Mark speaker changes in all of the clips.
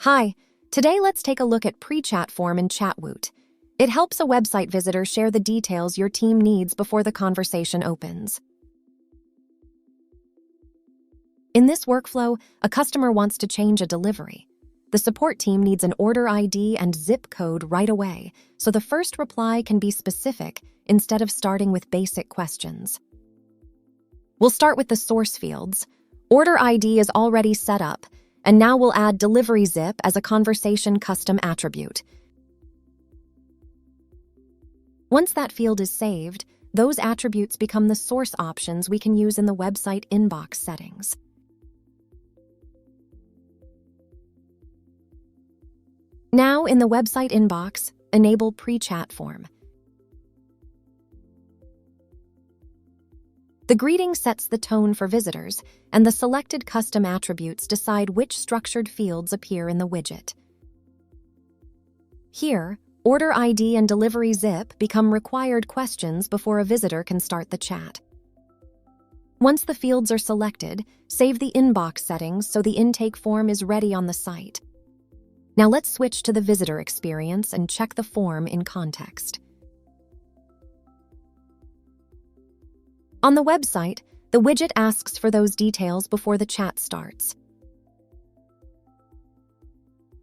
Speaker 1: Hi, today let's take a look at pre-chat form in Chatwoot. It helps a website visitor share the details your team needs before the conversation opens. In this workflow, a customer wants to change a delivery. The support team needs an order ID and zip code right away, so the first reply can be specific instead of starting with basic questions. We'll start with the source fields. Order ID is already set up, and now we'll add delivery zip as a conversation custom attribute. Once that field is saved, those attributes become the source options we can use in the website inbox settings. Now, in the website inbox, enable pre-chat form. The greeting sets the tone for visitors, and the selected custom attributes decide which structured fields appear in the widget. Here, order ID and delivery zip become required questions before a visitor can start the chat. Once the fields are selected, save the inbox settings so the intake form is ready on the site. Now let's switch to the visitor experience and check the form in context. On the website, the widget asks for those details before the chat starts.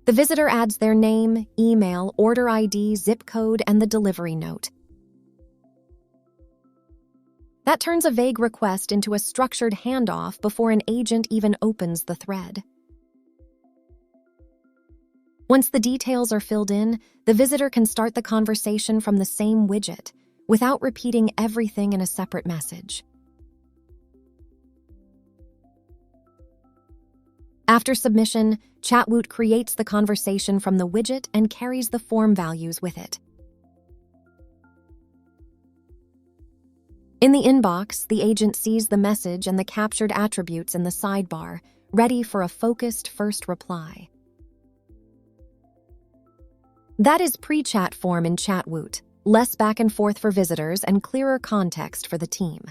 Speaker 1: The visitor adds their name, email, order ID, zip code, and the delivery note. That turns a vague request into a structured handoff before an agent even opens the thread. Once the details are filled in, the visitor can start the conversation from the same widget, without repeating everything in a separate message. After submission, Chatwoot creates the conversation from the widget and carries the form values with it. In the inbox, the agent sees the message and the captured attributes in the sidebar, ready for a focused first reply. That is pre-chat form in Chatwoot. Less back and forth for visitors and clearer context for the team.